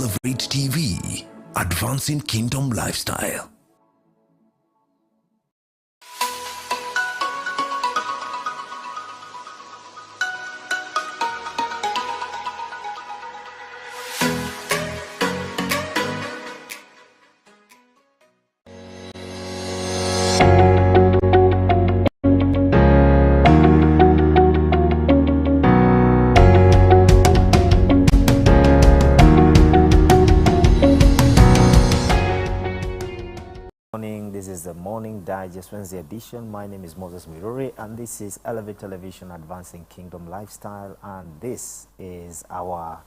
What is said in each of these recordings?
Elevate TV, advancing kingdom lifestyle. This is the Morning Digest Wednesday edition. My name is Muiruri, and this is Elevate Television, Advancing Kingdom Lifestyle, and this is our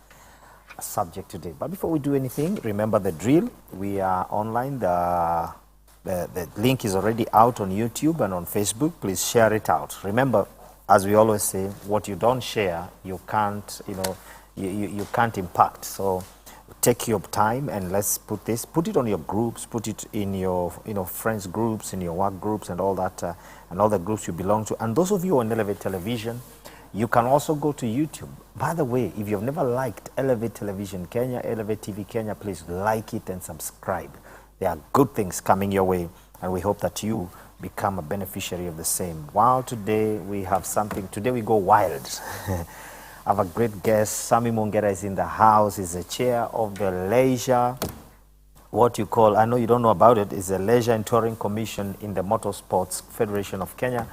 subject today. But before we do anything, remember the drill. We are online. The link is already out on YouTube and on Facebook. Please share it out. Remember, as we always say, what you don't share, you can't, you can't impact. So take your time and let's put it on your groups, put it in your friends groups, in your work groups, and all that, and all the groups you belong to. And those of you on Elevate Television, you can also go to YouTube. By the way, if you've never liked Elevate Television Kenya, Elevate TV Kenya, please like it and subscribe. There are good things coming your way, and we hope that you become a beneficiary of the same. Wow, today we have something. Today we go wild. I have a great guest. Sammy Mwongera is in the house. He's the chair of the leisure, what you call, I know you don't know about it, is the Leisure and Touring Commission in the Motorsports Federation of Kenya.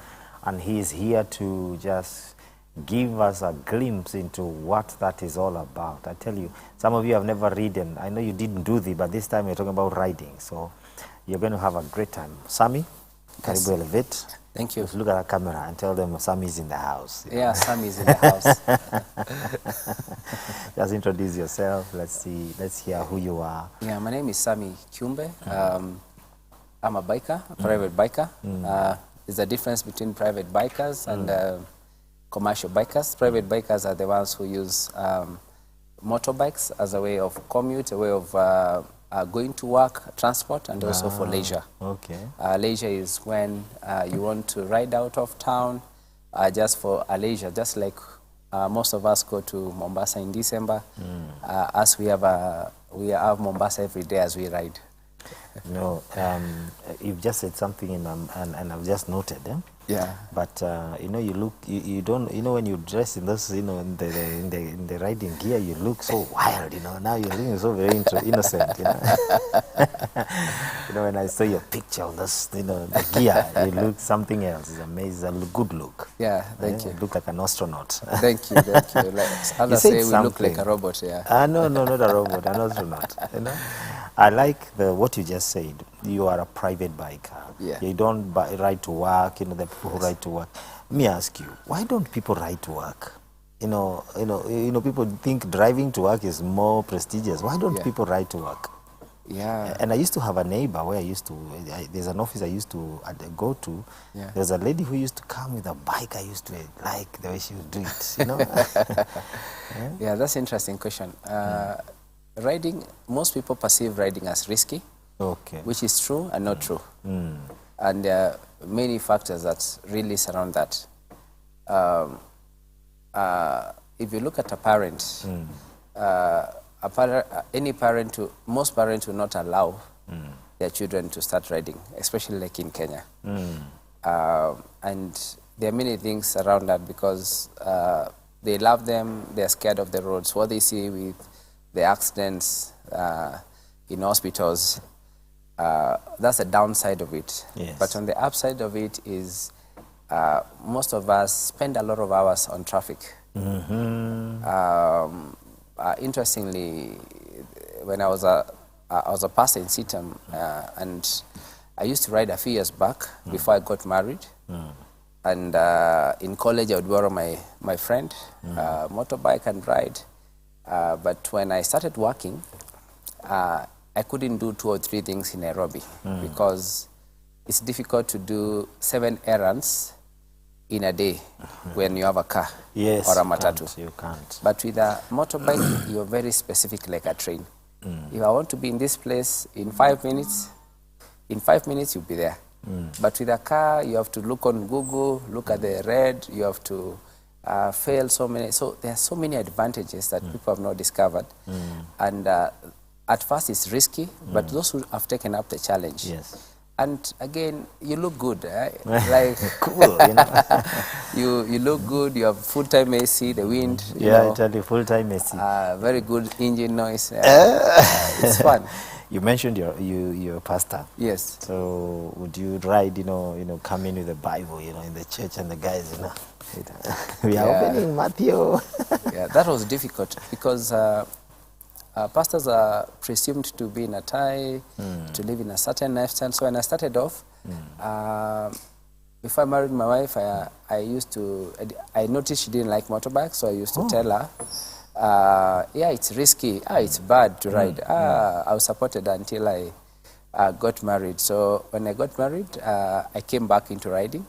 And he is here to just give us a glimpse into what that is all about. I tell you, some of you have never ridden. I know you didn't do this, but this time you're talking about riding. So you're going to have a great time. Sammy, Karibu Elevate. Thank you. Just look at the camera and tell them Sammy's in the house. Yeah, Sammy's in the house. Just introduce yourself. Let's hear who you are. Yeah, my name is Sammy Kiumbe. I'm a biker, a private biker. There's a difference between private bikers and commercial bikers. Private bikers are the ones who use motorbikes as a way of commute, a way of going to work, transport, and also for leisure. Okay. Leisure is when you want to ride out of town just for a leisure, just like most of us go to Mombasa in December. As we have Mombasa every day as we ride. No, you've just said something, and I've just noted. Yeah. But you look, you don't, when you dress in those, in the riding gear, you look so wild. Now you're looking so very innocent. When I saw your picture of this, the gear, you look something else. It's amazing. It's a good look. Yeah, thank you. You look like an astronaut. Thank you, thank you. Like others say, we look like a robot. Yeah. No, not a robot. An astronaut. I like what you just said. You are a private biker. Yeah. You don't ride to work. The people who ride to work. Let me ask you, why don't people ride to work? People think driving to work is more prestigious. Why don't people ride to work? Yeah. And I used to have a neighbor where there's an office I used to go to. Yeah. There's a lady who used to come with a bike. I used to like the way she would do it. Yeah, that's an interesting question. Riding, most people perceive riding as risky, which is true and not true. And there are many factors that really surround that. If you look at a parent, most parents will not allow their children to start riding, especially like in Kenya. And there are many things around that because they love them, they're scared of the roads. What they see with the accidents in hospitals, that's the downside of it. Yes. But on the upside of it is most of us spend a lot of hours on traffic. Interestingly, when I was a pastor in Sitam, and I used to ride a few years back before I got married. And in college, I would borrow my friend motorbike and ride. But when I started working, I couldn't do 2 or 3 things in Nairobi because it's difficult to do 7 errands in a day when you have a car or a matatu. You can't. But with a motorbike, you're very specific like a train. If I want to be in this place in 5 minutes, you'll be there. But with a car, you have to look on Google, look at the red, you have to failed so many. So there are so many advantages that people have not discovered. And at first it's risky, but those who have taken up the challenge. Yes. And again, you look good, eh? Like Cool, you know. you look good. You have full-time AC, the wind. You Yeah, know, I tell you, full-time AC. very good engine noise. It's fun. You mentioned you're a pastor. Yes. So would you ride, come in with the Bible, in the church, and the guys, we are opening Matthew. Yeah, that was difficult because pastors are presumed to be in a tie, to live in a certain lifestyle. So when I started off, before I married my wife, I noticed she didn't like motorbikes, so I used to tell her, yeah, it's risky, it's bad to ride. I was supported until I got married. So when I got married, I came back into riding,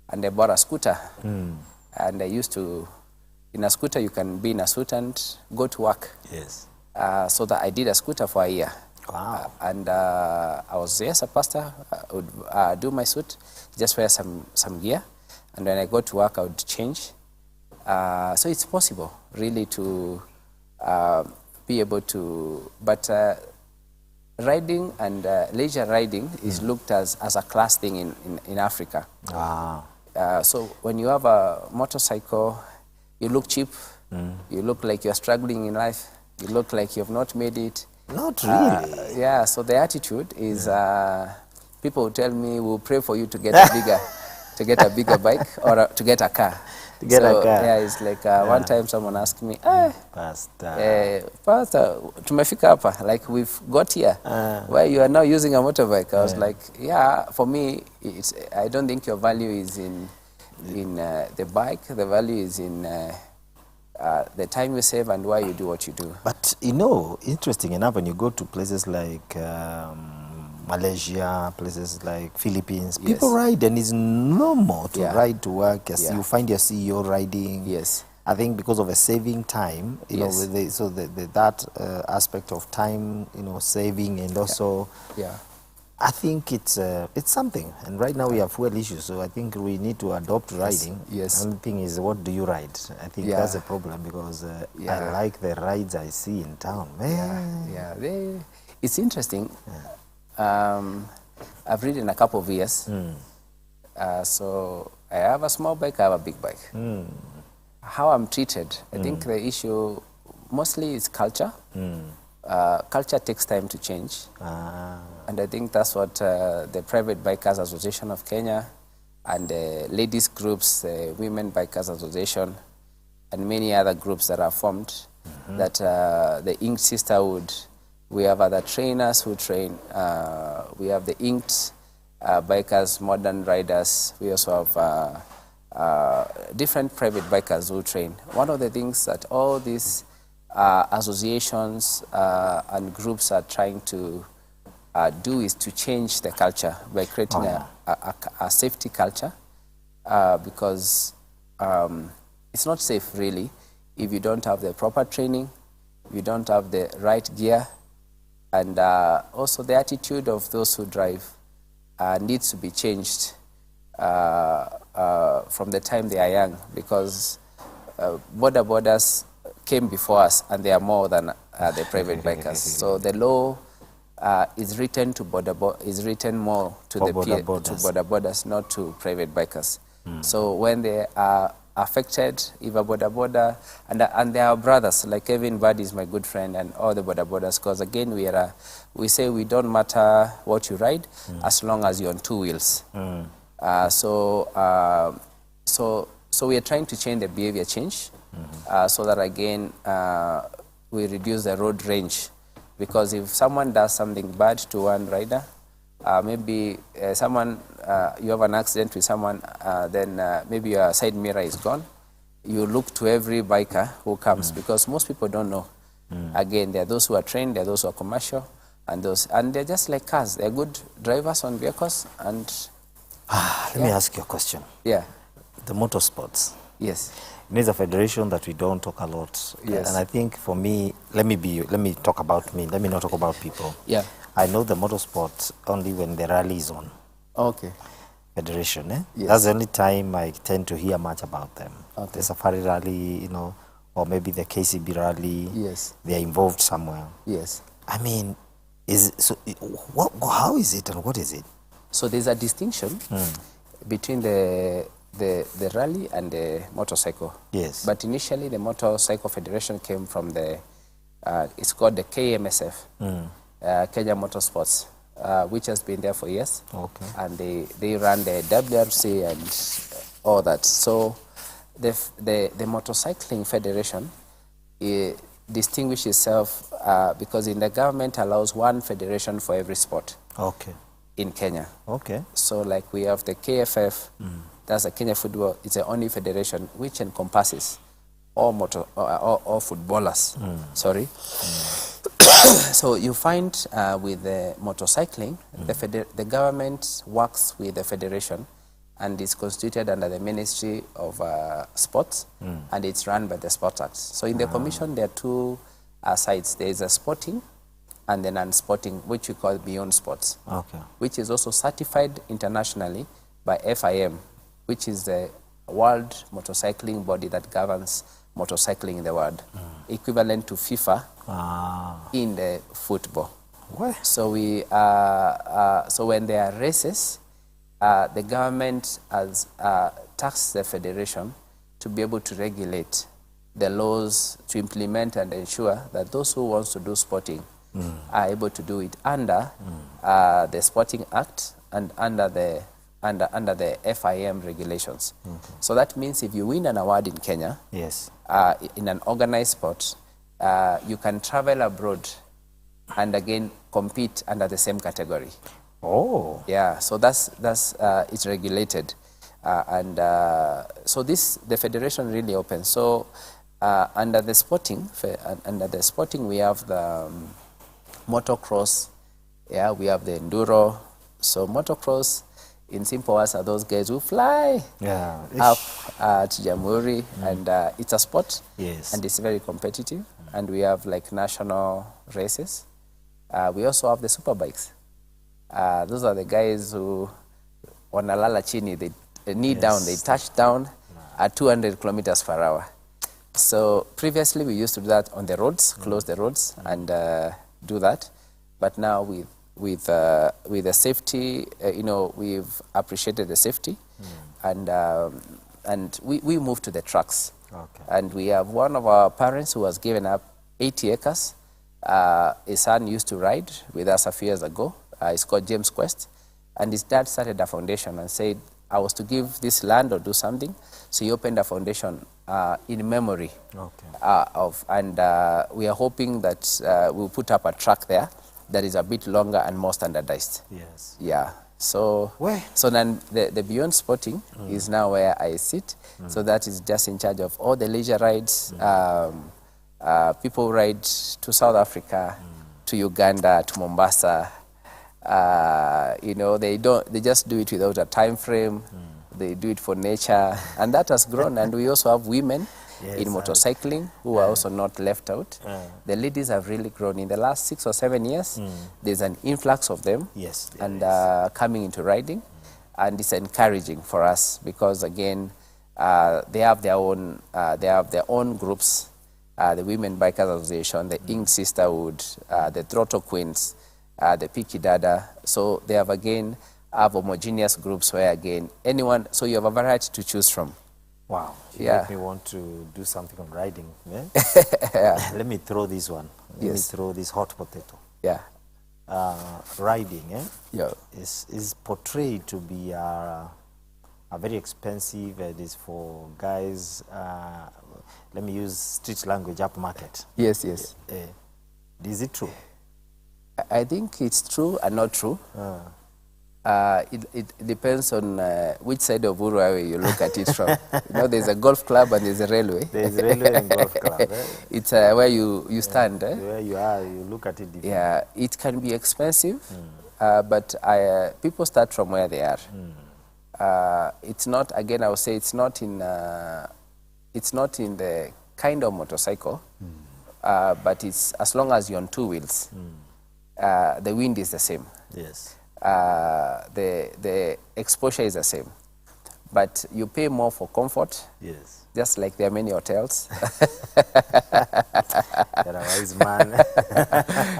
and I bought a scooter. And I used to, in a scooter, you can be in a suit and go to work. Yes. So that I did a scooter for a year. Wow. And I was, yes, a pastor. I would do my suit, just wear some gear. And when I go to work, I would change. So it's possible, really, to be able to, but riding and leisure riding is looked as a class thing in Africa. Wow. So when you have a motorcycle, you look cheap, you look like you're struggling in life, you look like you've not made it. Not really. Yeah, so the attitude is, people will tell me, we'll pray for you to get a bigger bike or to get a car. To get a car. Yeah, it's like one time someone asked me, Pastor. Pastor, tumefika hapa, like we've got here, where you are now using a motorbike. I was like, yeah, for me, I don't think your value is in the bike. The value is in the time you save and why you do what you do. But, interesting enough, when you go to places like Malaysia, places like Philippines, people ride, and it's normal to ride to work. You find your CEO riding. Yes. I think because of a saving time, that aspect of time, saving, and also, I think it's something. And right now we have fuel issues, so I think we need to adopt riding. Yes. And the thing is, what do you ride? I think that's a problem, because I like the rides I see in town, man. It's interesting. I've ridden a couple of years. So I have a small bike, I have a big bike. How I'm treated, I think the issue mostly is culture. Culture takes time to change. And I think that's what the Private Bikers Association of Kenya and the ladies groups, the Women Bikers Association, and many other groups that are formed, that the Inked Sisterhood, we have other trainers who train. We have the Inked Bikers, Modern Riders. We also have different private bikers who train. One of the things that all these associations and groups are trying to do is to change the culture by creating a safety culture, because it's not safe, really, if you don't have the proper training, if you don't have the right gear, and also the attitude of those who drive needs to be changed from the time they are young, because borders came before us, and they are more than the private bikers. So the law is written more to border borders, not to private bikers. So when they are affected, if a border, and they are brothers, like Kevin Bud is my good friend, and all the borders, because again we say we don't matter what you ride as long as you're on two wheels. So we are trying to change the behavior change, so that again we reduce the road range, because if someone does something bad to one rider, maybe you have an accident with someone, then maybe your side mirror is gone. You look to every biker who comes, because most people don't know. Again, there are those who are trained, there are those who are commercial, and they're just like cars. They're good drivers on vehicles. And let me ask you a question. Yeah. The motorsports. Yes. It is a federation that we don't talk a lot. Yes. And I think for me, let me talk about me. Let me not talk about people. Yeah. I know the motorsport only when the rally is on. Okay. Federation, eh? Yes. That's the only time I tend to hear much about them. Okay. The Safari Rally, you know, or maybe the KCB Rally. Yes. They are involved somewhere. Yes. I mean, how is it and what is it? So there's a distinction between the rally and the motorcycle. Yes. But initially, the Motorcycle Federation came from the, it's called the KMSF, Kenya Motorsports, which has been there for years. Okay. And they run the WRC and all that. So the Motorcycling Federation distinguishes itself because in the government allows one federation for every sport. Okay. In Kenya. Okay. So like we have the KFF, that's the Kenya Football, it's the only federation which encompasses all all footballers. Sorry. So you find with the motorcycling, the government works with the federation and is constituted under the Ministry of Sports and it's run by the Sports Act. So in the commission there are two sides. There is a sporting and then non-sporting, which we call beyond sports, which is also certified internationally by FIM, which is the world motorcycling body that governs motorcycling in the world, equivalent to FIFA in the football. What? So so when there are races, the government has tasked the federation to be able to regulate the laws to implement and ensure that those who want to do sporting are able to do it under the Sporting Act and under the FIM regulations. So that means if you win an award in Kenya, yes, in an organized sport, you can travel abroad and again compete under the same category. Oh. Yeah, so that's it's regulated, so the federation really opens. So under the sporting, we have the motocross, yeah, we have the enduro. So motocross, in simple words, are those guys who fly up to Jamhuri, and it's a sport, yes, and it's very competitive. And we have like national races. We also have the super bikes. Those are the guys who, on a lala chini, they knee down, they touch down at 200 kilometers per hour. So previously we used to do that on the roads, close the roads and do that. But now with the safety, you know, we've appreciated the safety, and we moved to the trucks. Okay. And we have one of our parents who has given up 80 acres. His son used to ride with us a few years ago. It's called James Quest. And his dad started a foundation and said, I was to give this land or do something. So he opened a foundation in memory of, and we are hoping that we'll put up a track there that is a bit longer and more standardized. Yes. Yeah. So then the Beyond Sporting is now where I sit. So that is just in charge of all the leisure rides. People ride to South Africa, to Uganda, to Mombasa. You know, they just do it without a time frame. They do it for nature, and that has grown. And we also have women in motorcycling who are also not left out. The ladies have really grown in the last 6 or 7 years. There's an influx of them, and coming into riding, and it's encouraging for us because again, they have their own groups. The Women Bikers Association, the Inked Sisterhood, the Throttle Queens, the Piki Dada. So they have again homogeneous groups where again anyone. So you have a variety to choose from. Wow. You Yeah. make me want to do something on riding. Yeah? Yeah. Let me throw this one. Let me throw this hot potato. Yeah. Riding, Yeah. is portrayed to be a very expensive. It is for guys. Let me use street language, up market. Yes. Is it true? I think it's true and not true. It depends on which side of Uruguay you look at it from. You know, there's a golf club and there's a railway. There's railway and golf club. It's where you stand. Where you are, you look at it differently. Yeah, it can be expensive, but people start from where they are. It's not, again, I would say it's not in the kind of motorcycle, but it's as long as you're on 2 wheels, the wind is the same. Yes. the exposure is the same. But you pay more for comfort, Yes. just like there are many hotels. You're a wise man.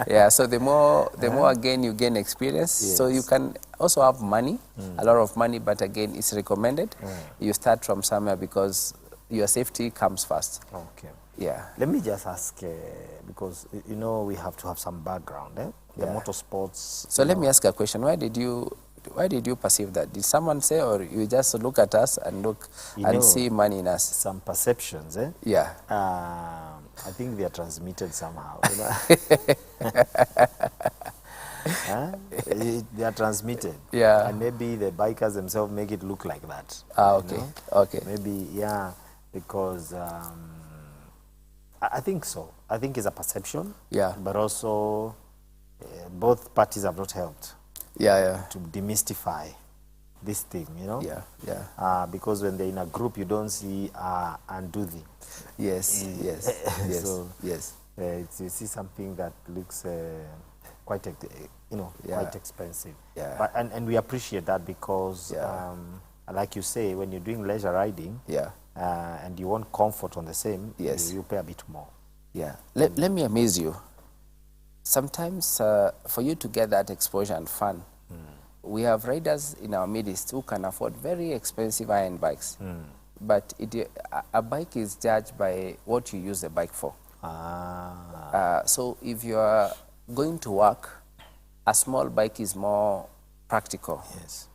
Yeah, so the more again you gain experience, so you Yes. can also have money, a lot of money, but again it's recommended you start from somewhere because your safety comes first. Okay. Yeah. Let me just ask, because you know we have to have some background, the Yeah. motorsports. So let me ask a question. Why did you perceive that? Did someone say, or you just look at us and look You and know, see money in us? some perceptions, Yeah. I think they are transmitted somehow. You know? They are transmitted. Yeah. And maybe the bikers themselves make it look like that. Ah, you okay. know? Okay. Maybe, yeah, because I think so. I think it's a perception. Yeah. But also, both parties have not helped Yeah. to demystify this thing, you know? Yeah. Yeah. Because when they're in a group, you don't see undo thee. Yes. Yes. Yes. So, yes. you see something that looks quite, quite expensive. Yeah. But and we appreciate that because, like you say, when you're doing leisure riding, Yeah. and you want comfort on the same, Yes. you pay a bit more. Yeah. Let me amaze you. Sometimes for you to get that exposure and fun, we have riders in our midst who can afford very expensive high-end bikes. But a bike is judged by what you use the bike for. So if you are going to work, a small bike is more practical. Yes.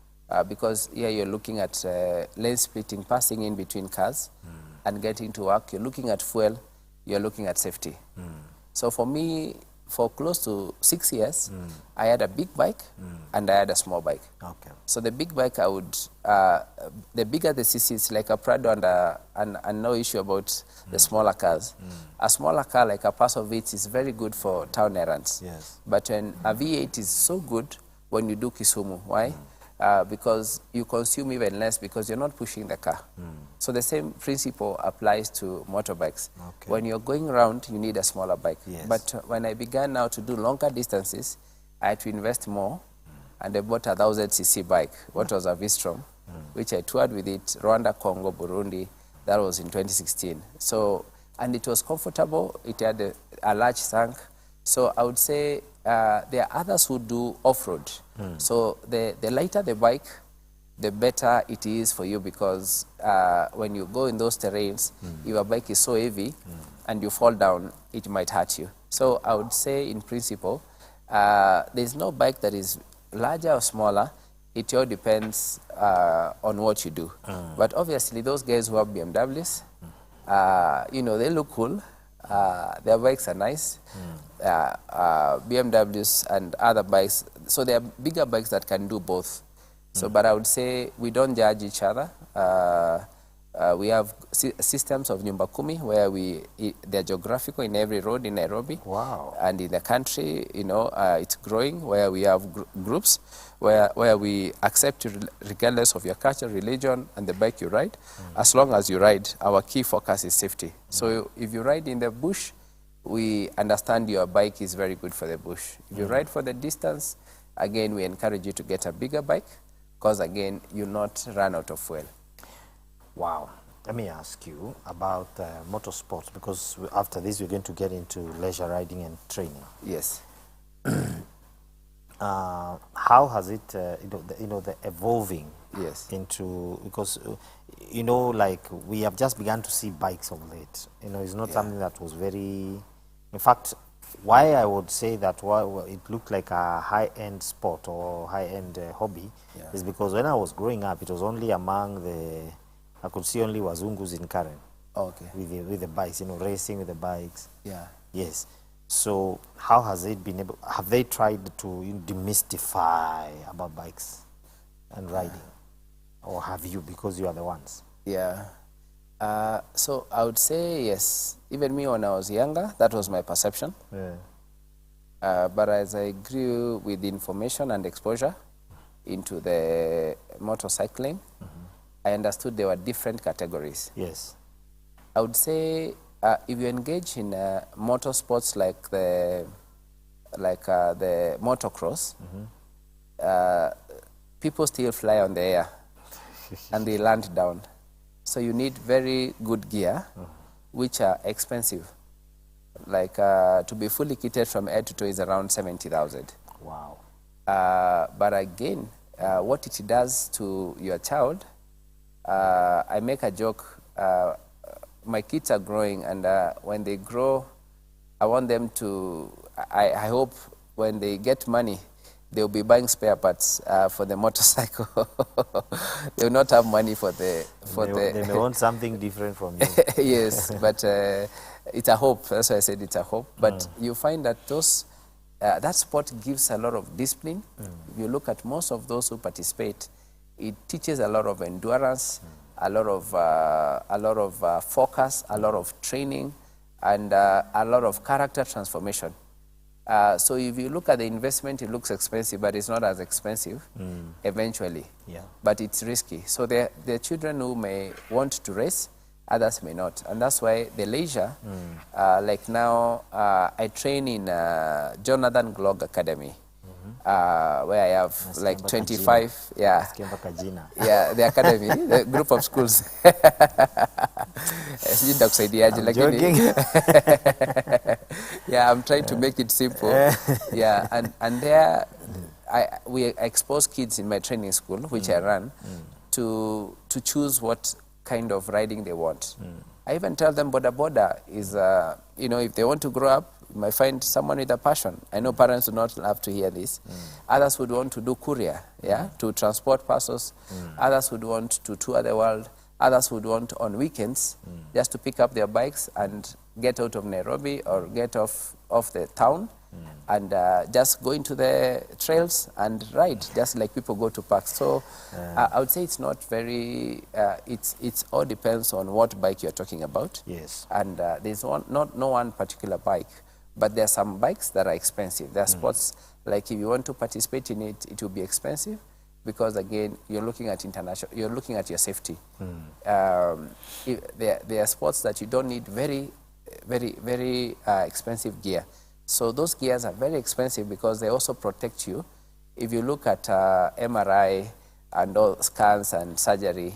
Because here you're looking at lane splitting, passing in between cars and getting to work. You're looking at fuel, you're looking at safety. So for me, for close to 6 years, I had a big bike and I had a small bike. Okay. So the big bike, I would, the bigger the CC, it's like a Prado and no issue about the smaller cars. A smaller car, like a Pass of it, is very good for town errands. Yes. But when a V8 is so good when you do Kisumu. Why? Because you consume even less because you're not pushing the car. So the same principle applies to motorbikes. Okay. When you're going around, you need a smaller bike. Yes. But when I began now to do longer distances, I had to invest more, and I bought a 1,000cc bike, what was a V-Strom, which I toured with it, Rwanda, Congo, Burundi. That was in 2016. So, and it was comfortable. It had a large tank. So I would say there are others who do off-road. So the lighter the bike, the better it is for you because when you go in those terrains, if your bike is so heavy and you fall down, it might hurt you. So I would say in principle, there's no bike that is larger or smaller. It all depends on what you do. But obviously those guys who have BMWs, they look cool. Their bikes are nice. BMWs and other bikes. So there are bigger bikes that can do both. So, but I would say we don't judge each other. We have systems of Nyumba Kumi where they're geographical in every road in Nairobi. Wow. And in the country, it's growing where we have groups where we accept you regardless of your culture, religion, and the bike you ride. As long as you ride, our key focus is safety. So if you ride in the bush, we understand your bike is very good for the bush. If you ride for the distance, again, we encourage you to get a bigger bike because, again, you'll not run out of fuel. Wow. Let me ask you about motorsports because after this we're going to get into leisure riding and training. Yes. How has it, the evolving Yes. into, because, like we have just begun to see bikes of late. It's not something that was very, in fact, why I would say that it looked like a high-end sport or high-end hobby is because when I was growing up, it was only among I could see only Wazungus in Karen. Okay. With the bikes, racing with the bikes. Yeah. Yes. So how has it been have they tried to demystify about bikes and riding? Or have you, because you are the ones? Yeah. So I would say yes. Even me when I was younger, that was my perception. Yeah. But as I grew with information and exposure into the motorcycling, I understood there were different categories. Yes. I would say if you engage in motorsports like the motocross, people still fly on the air and they land down. So you need very good gear, which are expensive. Like to be fully kitted from head to toe is around 70,000. Wow. But again, what it does to your child, I make a joke, my kids are growing, and when they grow, I want them to, I hope when they get money, they'll be buying spare parts for the motorcycle. They will not have money for the... They may want something different from you. Yes, but it's a hope. That's why I said it's a hope. But you find that those... that sport gives a lot of discipline. If you look at most of those who participate, it teaches a lot of endurance, a lot of focus, a lot of training, and a lot of character transformation. So if you look at the investment, it looks expensive, but it's not as expensive eventually. Yeah. But it's risky. So there are children who may want to race, others may not. And that's why the leisure, like now, I train in Jonathan Glog Academy, where I have like 25, yeah, the academy, the group of schools. I'm joking. Yeah, I'm trying to make it simple. Yeah, and there, we expose kids in my training school, which I run, to choose what kind of riding they want. I even tell them boda is, you know, if they want to grow up, you might find someone with a passion. I know parents do not love to hear this. Others would want to do courier, yeah, to transport parcels. Others would want to tour the world. Others would want on weekends just to pick up their bikes and get out of Nairobi or get off the town and just go into the trails and ride, just like people go to parks. So I would say it's not very, it's all depends on what bike you're talking about. Yes. And there's no one particular bike, but there are some bikes that are expensive. There are sports, like if you want to participate in it, it will be expensive because again, you're looking at you're looking at your safety. There are sports that you don't need very expensive gear. So those gears are very expensive because they also protect you. If you look at MRI and all scans and surgery,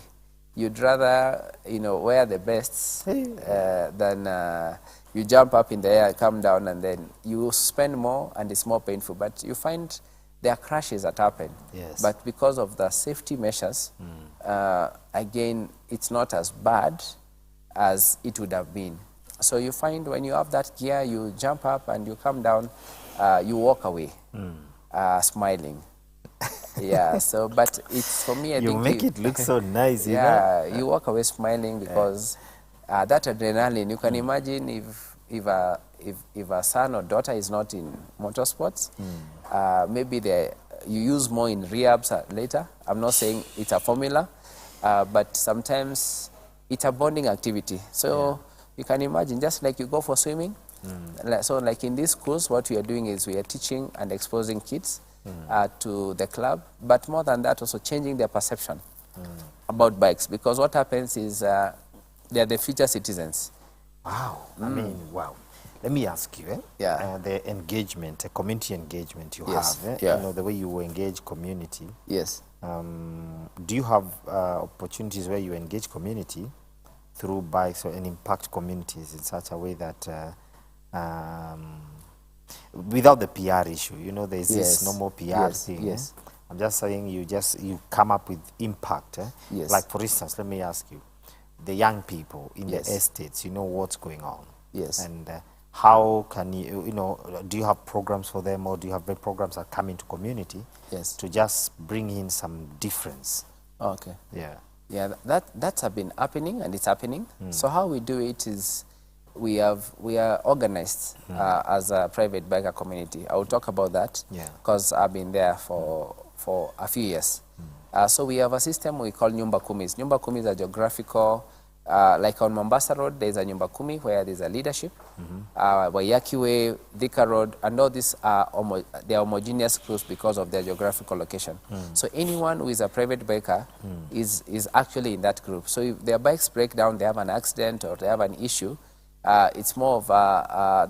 you'd rather, you know, wear the vests than you jump up in the air, come down, and then you spend more and it's more painful. But you find there are crashes that happen. Yes. But because of the safety measures, again, it's not as bad as it would have been. So you find when you have that gear, you jump up and you come down, you walk away, smiling. Yeah, so, but it's, for me, I think... You make it look so nice, you know? Yeah, you walk away smiling because that adrenaline, you can imagine if a son or daughter is not in motorsports, maybe you use more in rehabs later. I'm not saying it's a formula, but sometimes it's a bonding activity. So you can imagine, just like you go for swimming. So like in these schools, what we are doing is we are teaching and exposing kids to the club, but more than that, also changing their perception about bikes. Because what happens is they are the future citizens. Wow. I mean, wow. Let me ask you, the engagement, community engagement you have, you know, the way you engage community. Yes. Do you have opportunities where you engage community through bikes and impact communities in such a way that without the PR issue, you know, there's this normal PR thing. Yes. I'm just saying you come up with impact. Yes. Like, for instance, let me ask you, the young people in the estates, you know what's going on. Yes. And how can you know, do you have programs for them, or do you have programs that come into community to just bring in some difference? Okay. Yeah. Yeah, that's been happening, and it's happening. So how we do it is we are organized as a private biker community. I will talk about that because I've been there for a few years. So we have a system we call Nyumba Kumis. Nyumba Kumis are geographical, like on Mombasa Road, there's a Nyumba Kumi where there's a leadership. Waiyaki Way, Thika Road, and all these are they are homogeneous groups because of their geographical location. So anyone who is a private biker is actually in that group. So if their bikes break down, they have an accident or they have an issue, it's more of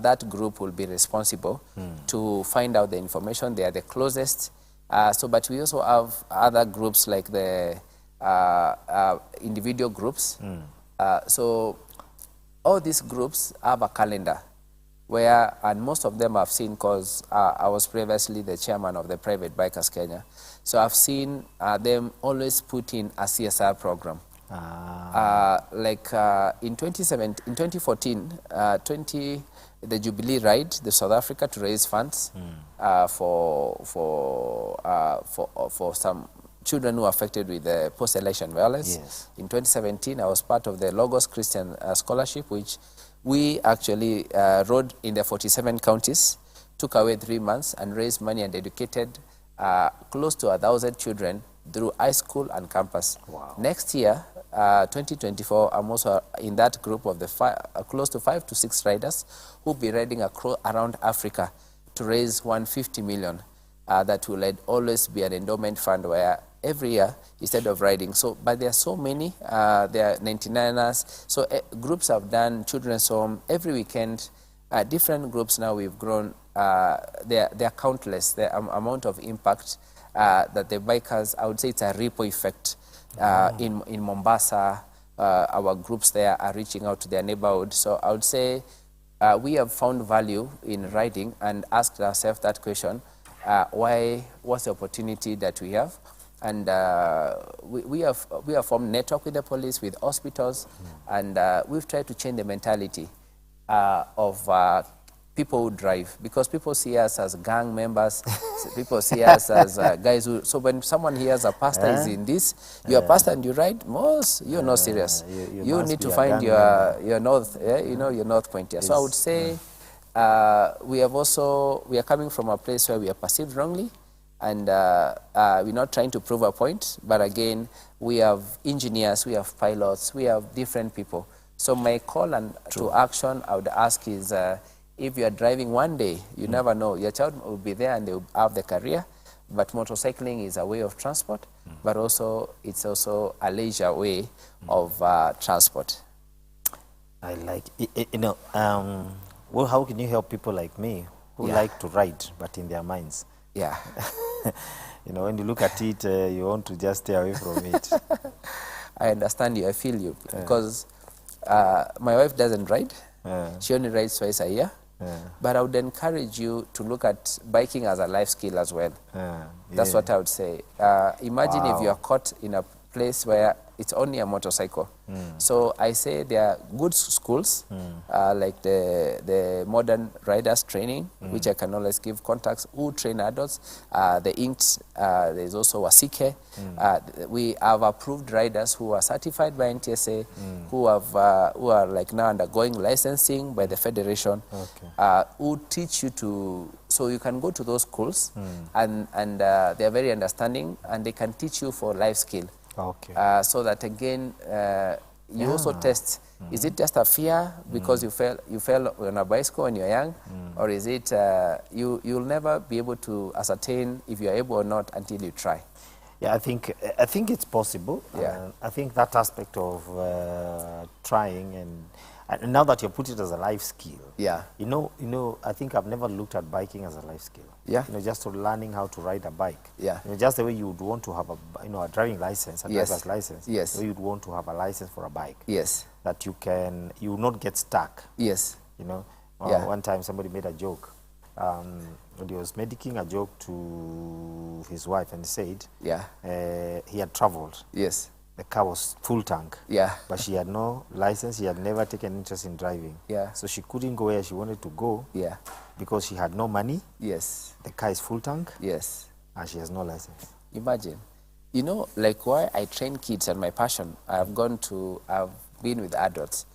that group will be responsible to find out the information. They are the closest, But we also have other groups like the individual groups. So all these groups have a calendar where, and most of them I've seen because I was previously the chairman of the Private Bikers Kenya. So I've seen them always put in a CSR program. In 2014, the Jubilee Ride, the South Africa to raise funds for some children who are affected with the post-election violence. Yes. In 2017, I was part of the Logos Christian Scholarship, which we actually rode in the 47 counties, took away 3 months and raised money and educated close to 1,000 children through high school and campus. Wow. Next year, 2024, I'm also in that group of the close to 5 to 6 riders who will be riding around Africa to raise 150 million. That will always be an endowment fund where every year, instead of riding. So, but there are so many, there are 99ers. So groups have done children's home every weekend. Different groups now we've grown. They are countless. The amount of impact that the bikers, I would say it's a ripple effect. In Mombasa, our groups there are reaching out to their neighborhood. So I would say we have found value in riding and asked ourselves that question, what's the opportunity that we have? And we have formed network with the police, with hospitals, and we've tried to change the mentality of people who drive, because people see us as gang members, people see us as guys who, so when someone hears a pastor is in this, you're a pastor and you ride, you're not serious. You need to find your north, your north point here. So I would say we are coming from a place where we are perceived wrongly, and we're not trying to prove a point, but again, we have engineers, we have pilots, we have different people. So my call to action, I would ask is, if you are driving one day, you never know. Your child will be there and they will have the career, but motorcycling is a way of transport, but also it's also a leisure way of transport. I like, well, how can you help people like me who like to ride, but in their minds? Yeah. When you look at it, you want to just stay away from it. I understand you, I feel you, because my wife doesn't ride. She only rides twice a year. But I would encourage you to look at biking as a life skill as well. That's what I would say. Imagine if you are caught in a place where it's only a motorcycle. So I say there are good schools, like the modern riders training, which I can always give contacts, who train adults. The INCT, there's also Wasike. We have approved riders who are certified by NTSA, who are like now undergoing licensing by the Federation, who teach you to, so you can go to those schools, and they are very understanding, and they can teach you for life skill. So that again, you also test, is it just a fear because you fell on a bicycle when you're young, or is it, you'll never be able to ascertain if you're able or not until you try. Yeah, I think it's possible. I think that aspect of trying, and now that you put it as a life skill, I think I've never looked at biking as a life skill. Just learning how to ride a bike. Just the way you would want to have a driving license, a driver's license. The way you'd want to have a license for a bike. That you will not get stuck. One time somebody made a joke. And he was making a joke to his wife and said, he had traveled. The car was full tank. But she had no license. She had never taken interest in driving. So she couldn't go where she wanted to go. Because she had no money. The car is full tank. And she has no license. Imagine. Like why I train kids and my passion, I've been with adults.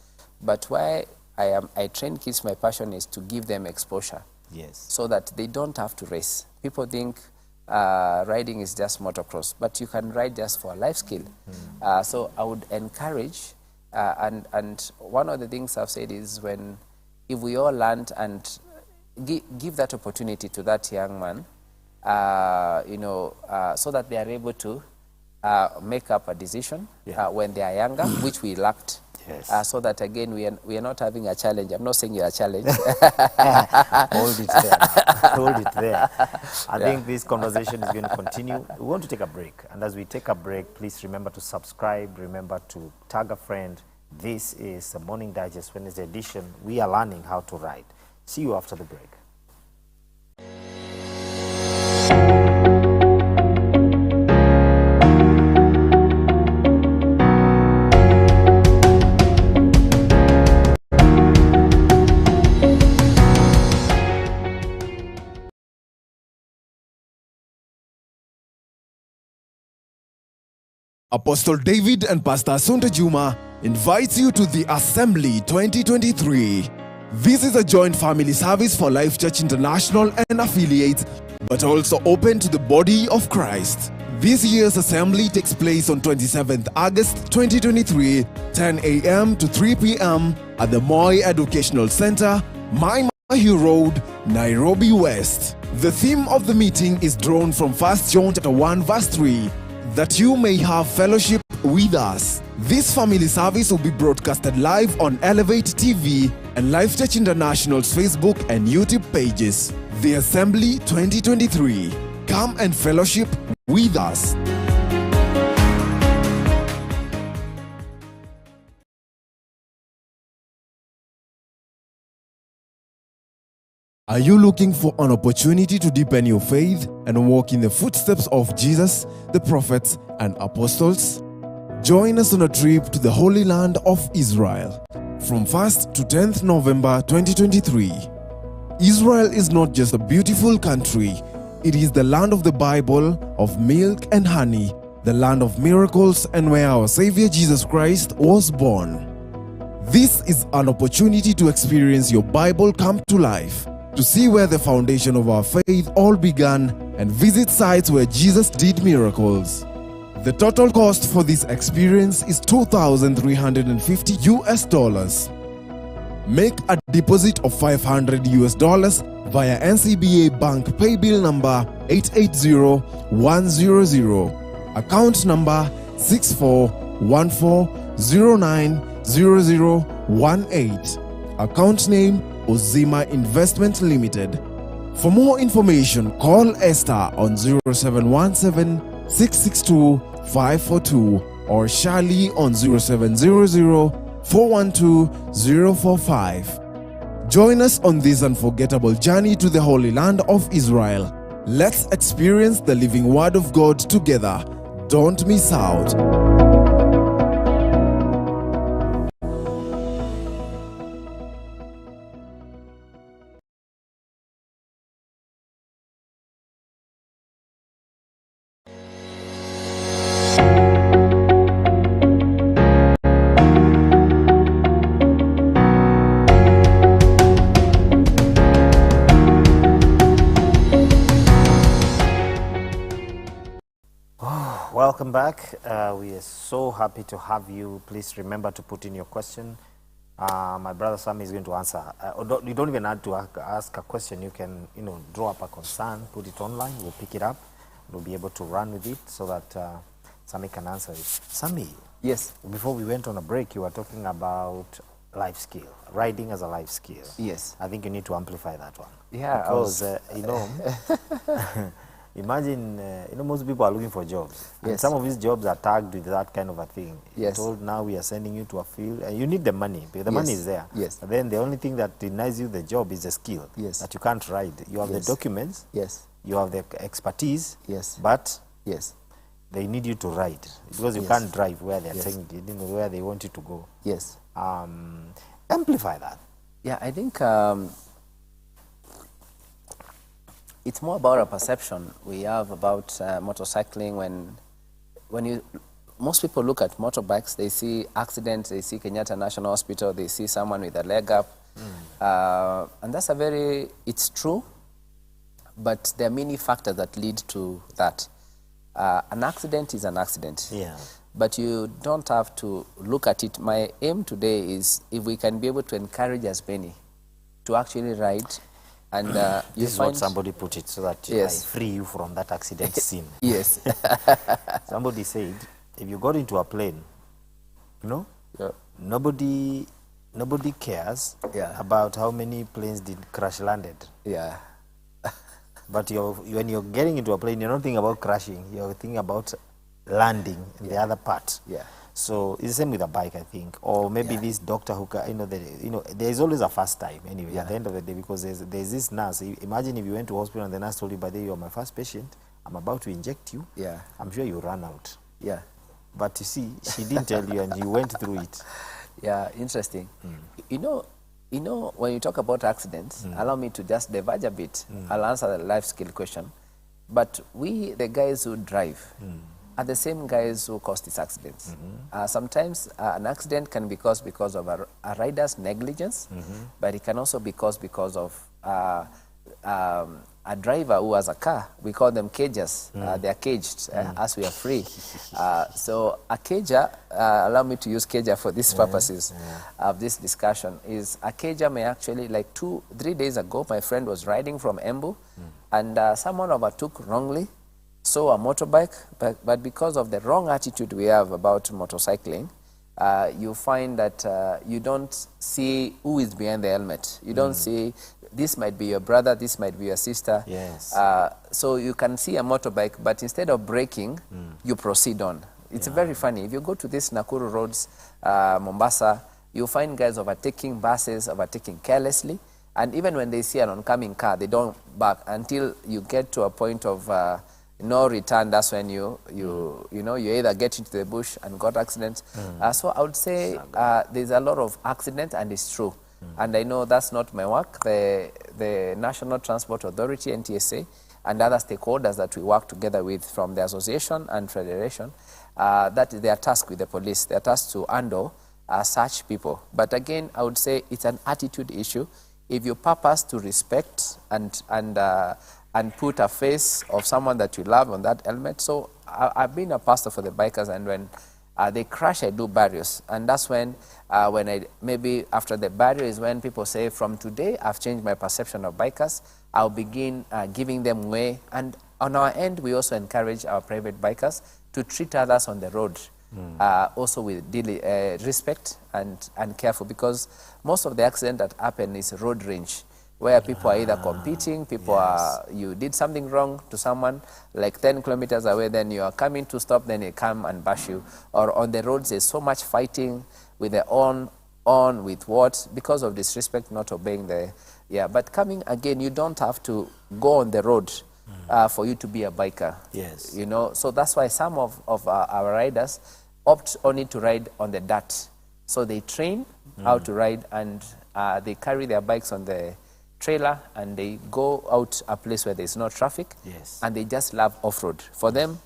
But why I train kids, my passion is to give them exposure. So that they don't have to race. People think riding is just motocross, but you can ride just for a life skill. So I would encourage, and one of the things I've said is if we all learned and give that opportunity to that young man, so that they are able to make up a decision when they are younger, which we lacked. Yes. So that again we are not having a challenge. I'm not saying you're a challenge. Hold it there. Hold it there. I think this conversation is going to continue. We want to take a break. And as we take a break, please remember to subscribe. Remember to tag a friend. This is the Morning Digest Wednesday edition. We are learning how to write. See you after the break. Apostle David and Pastor Asante Juma invites you to the Assembly 2023. This is a joint family service for Life Church International and affiliates, but also open to the body of Christ. This year's assembly takes place on 27th August 2023, 10 a.m. to 3 p.m. at the Moi Educational Center, Muiruri Road, Nairobi West. The theme of the meeting is drawn from 1 John chapter 1 verse 3, that you may have fellowship with us. This family service will be broadcasted live on Elevate TV and Life Church International's Facebook and YouTube pages. The Assembly 2023. Come and fellowship with us. Are you looking for an opportunity to deepen your faith and walk in the footsteps of Jesus, the prophets, and apostles? Join us on a trip to the Holy Land of Israel from 1st to 10th November 2023. Israel is not just a beautiful country, it is the land of the Bible, of milk and honey, the land of miracles, and where our Savior Jesus Christ was born. This is an opportunity to experience your Bible come to life, to see where the foundation of our faith all began, and visit sites where Jesus did miracles. The total cost for this experience is $2,350 US. Make a deposit of $500 US via NCBA Bank Paybill number 880100, account number 6414090018, account name Ozima Investment Limited. For more information, call Esther on 0717 662 542 or Charlie on 0700 412 045. Join us on this unforgettable journey to the Holy Land of Israel. Let's experience the living Word of God together. Don't miss out. Welcome back. We are so happy to have you. Please remember to put in your question. My brother Sammy is going to answer. You don't even have to ask a question. You can, draw up a concern, put it online. We'll pick it up. We'll be able to run with it so that Sammy can answer it. Sammy. Yes. Before we went on a break, you were talking about life skill, riding as a life skill. Yes. I think you need to amplify that one. Yeah. Because imagine, most people are looking for jobs. Yes. And some of these jobs are tagged with that kind of a thing. Yes. You're told now we are sending you to a field, and you need the money, because the money is there. Yes. But then the only thing that denies you the job is the skill. Yes. That you can't ride. You have the documents. Yes. You have the expertise. Yes. But yes, they need you to ride, because you can't drive where they're saying, where they want you to go. Yes. Amplify that. Yeah, I think it's more about a perception we have about motorcycling. Most people look at motorbikes, they see accidents, they see Kenyatta National Hospital, they see someone with a leg up. And that's it's true, but there are many factors that lead to that. An accident is an accident. Yeah. But you don't have to look at it. My aim today is if we can be able to encourage as many to actually ride. And this is what somebody put it, so that I free you from that accident scene. Yes. Somebody said, if you got into a plane, nobody cares Yeah. about how many planes did crash landed. Yeah. But when you're getting into a plane, you're not thinking about crashing. You're thinking about landing in the other part. Yeah. So it's the same with a bike, I think, or maybe this doctor who, there is always a first time anyway at the end of the day, because there's this nurse. Imagine if you went to hospital and the nurse told you, "By the way, you're my first patient. I'm about to inject you." Yeah. I'm sure you ran out. Yeah. But you see, she didn't tell you, and you went through it. Yeah, interesting. You know, when you talk about accidents, allow me to just diverge a bit. I'll answer the life skill question. But we, the guys who drive, are the same guys who cause these accidents. Sometimes an accident can be caused because of a rider's negligence, but it can also be caused because of a driver who has a car. We call them cagers. They are caged as we are free. So a cager, allow me to use cager for these purposes of this discussion, is a cager may actually, like 2-3 days ago, my friend was riding from Embu, and someone overtook wrongly, saw a motorbike, but because of the wrong attitude we have about motorcycling, you find that you don't see who is behind the helmet. You don't see, this might be your brother, this might be your sister. Yes. So you can see a motorbike, but instead of braking, you proceed on. It's very funny. If you go to these Nakuru roads, Mombasa, you find guys overtaking buses, overtaking carelessly. And even when they see an oncoming car, they don't back until you get to a point of no return. That's when you either get into the bush and got accidents. So I would say there's a lot of accidents, and it's true. And I know that's not my work. The National Transport Authority, NTSA, and other stakeholders that we work together with from the association and federation, that they are tasked with the police. They are tasked to handle such people. But again, I would say it's an attitude issue. If you purpose to respect and put a face of someone that you love on that helmet. So I've been a pastor for the bikers, and when they crash, I do barriers. And that's when maybe after the barrier is when people say, from today, I've changed my perception of bikers. I'll begin giving them way. And on our end, we also encourage our private bikers to treat others on the road also with respect and careful, because most of the accidents that happen is road rage, where people are either competing, you did something wrong to someone, like 10 kilometers away, then you are coming to stop, then they come and bash you. Or on the roads, there's so much fighting with the on with what, because of disrespect, not obeying the, but coming again, you don't have to go on the road for you to be a biker. Yes. You know, so that's why some of our riders opt only to ride on the dirt. So they train how to ride, and they carry their bikes on the trailer, and they go out a place where there's no traffic, and they just love off-road. For them,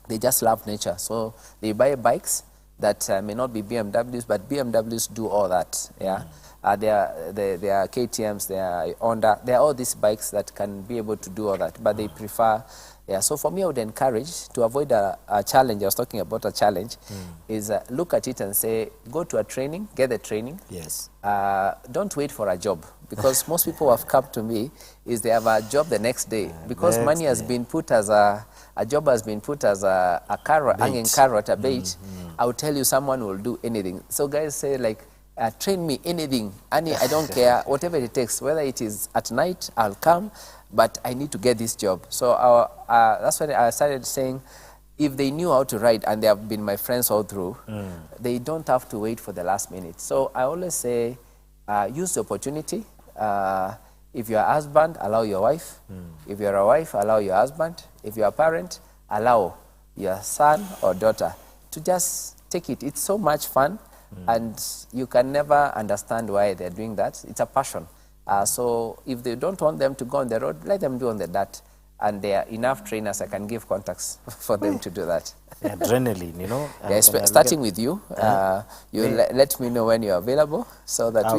they just love nature. So they buy bikes that may not be BMWs, but BMWs do all that. There are KTMs, there are Honda, there are all these bikes that can be able to do all that, but they prefer. So for me, I would encourage to avoid a challenge. I was talking about a challenge, is look at it and say, go to a training, get the training. Yes. Don't wait for a job, because most people who have come to me is they have a job the next day, because money has been put as a job has been put as a carrot, hanging carrot, a bait. I will tell you, someone will do anything. So guys say, like, train me anything, Annie, I don't care, whatever it takes, whether it is at night, I'll come, but I need to get this job. So that's when I started saying, if they knew how to ride, and they have been my friends all through, they don't have to wait for the last minute. So I always say, use the opportunity. If you're a husband, allow your wife. If you're a wife, allow your husband. If you're a parent, allow your son or daughter to just take it. It's so much fun, and you can never understand why they're doing that. It's a passion. So if they don't want them to go on the road, let them do on the dirt. And there are enough trainers I can give contacts for them to do that. Adrenaline, you know. Starting with you, let me know when you're available, so that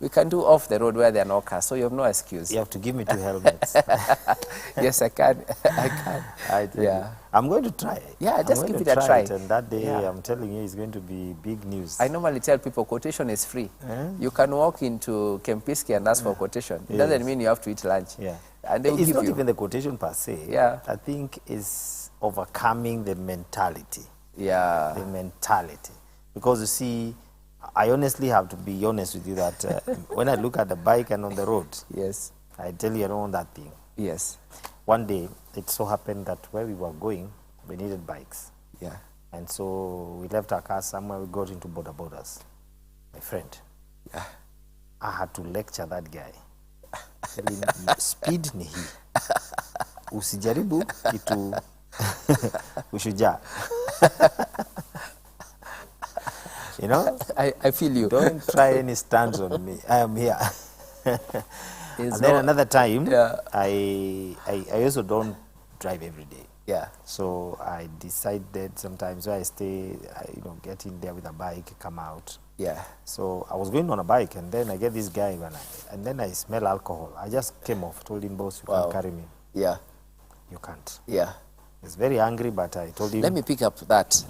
we can do off the road where there are no cars, so you have no excuse. You have to give me 2 helmets. Yes, I can. I can. I'm going to try. Yeah, just give it a try. And that day, I'm telling you, it's going to be big news. I normally tell people quotation is free. You can walk into Kempiski and ask for quotation. It doesn't mean you have to eat lunch. And it's not even the quotation per se. I think it's overcoming the mentality. The mentality. Because you see, I honestly have to be honest with you that when I look at the bike and on the road, Yes. I tell you I don't want that thing. Yes. One day, it so happened that where we were going, we needed bikes. Yeah. And so we left our car somewhere, we got into borders. My friend, Yeah. I had to lecture that guy. Tell him, speed ni hii. Usijaribu kitu ushujaa. You know? I feel you. Don't try any stunts on me. I am here. And then another time, Yeah. I also don't drive every day. Yeah. So I decided sometimes where I stay, get in there with a bike, come out. Yeah. So I was going on a bike, and then I get this guy, and then I smell alcohol. I just came off, told him, boss, you Wow. can carry me. Yeah. You can't. Yeah. He's very angry, but I told him. Let me pick up that.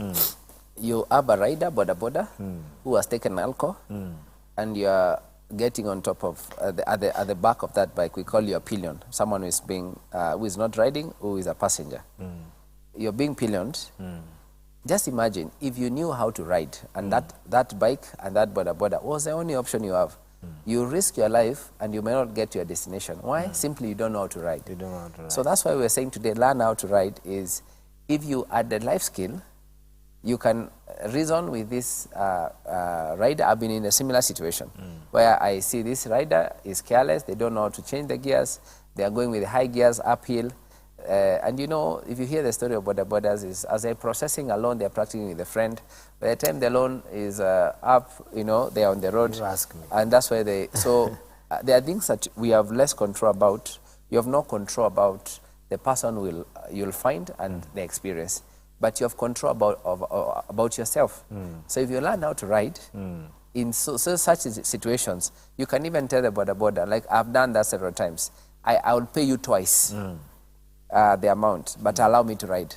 You have a rider, boda, who has taken alcohol, and you are getting on top of at the back of that bike. We call you a pillion. Someone who is who is not riding, who is a passenger. You're being pillioned. Just imagine if you knew how to ride, and that bike and that boda was the only option you have. You risk your life, and you may not get to your destination. Why? Simply you don't know how to ride. You don't know how to ride. So that's why we're saying today, learn how to ride. Is if you add the life skill, you can reason with this rider. I've been in a similar situation where I see this rider is careless. They don't know how to change the gears. They are going with high gears uphill. And you know, if you hear the story of borders, is as they're processing a loan, they're practicing with a friend. By the time the loan is up, they're on the road. You ask me. And that's why so there are things that we have less control about. You have no control about the person you'll find and the experience. But you have control about yourself. So if you learn how to ride, in such situations, you can even tell the border, like I've done that several times. I will pay you twice the amount, but allow me to ride.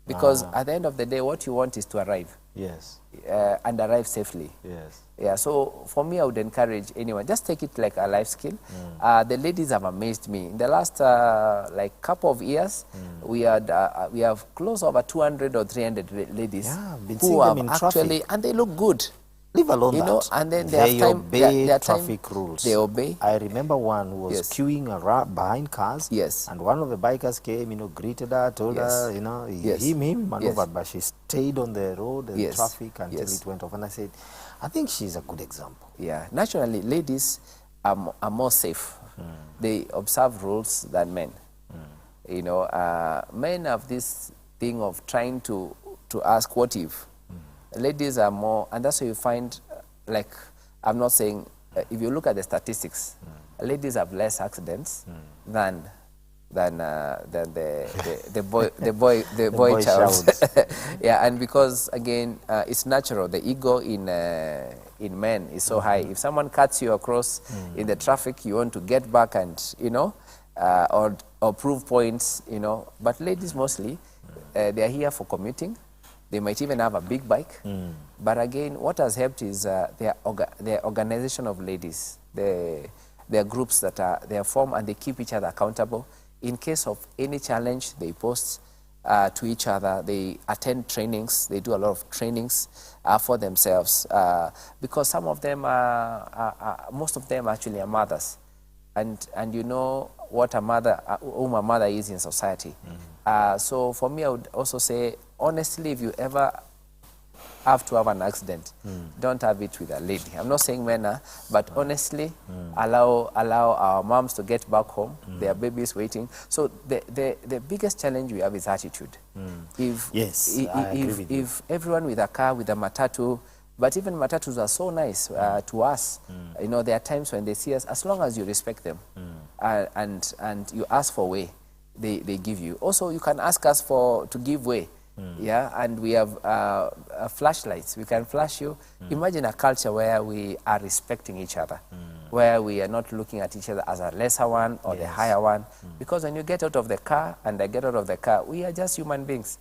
Because at the end of the day, what you want is to arrive. Yes. And arrive safely. Yes. Yeah, so for me, I would encourage anyone, just take it like a life skill. The ladies have amazed me. In the last couple of years, we have close over 200 or 300 ladies who have actually, and they look good. Leave alone that. And then they obey traffic rules. They obey. I remember one who was queuing behind cars. Yes. And one of the bikers came, greeted her, told her, him maneuvered, but she stayed on the road and traffic until it went off. And I said, I think she's a good example. Yeah. Naturally, ladies are more safe. They observe rules than men. Men have this thing of trying to ask what if. Ladies are more, and that's why you find, I'm not saying, if you look at the statistics, ladies have less accidents than the boy child. Yeah, and because again, it's natural. The ego in men is so high. If someone cuts you across in the traffic, you want to get back and or prove points. But ladies mostly, they are here for commuting. They might even have a big bike. But again, what has helped is their organization of ladies. There are groups that are formed and they keep each other accountable. In case of any challenge, they post to each other. They attend trainings. They do a lot of trainings for themselves because some of them most of them actually are mothers. And you know what whom a mother is in society. So for me, I would also say, honestly, if you ever have to have an accident, don't have it with a lady. I'm not saying men are, but honestly, allow our moms to get back home. Their babies waiting. So the biggest challenge we have is attitude. If everyone with a car, with a matatu, but even matatus are so nice to us. There are times when they see us, as long as you respect them and you ask for way, they give you. Also, you can ask us to give way. Yeah, and we have flashlights. We can flash you. Imagine a culture where we are respecting each other, where we are not looking at each other as a lesser one or the higher one. Because when you get out of the car and I get out of the car, we are just human beings.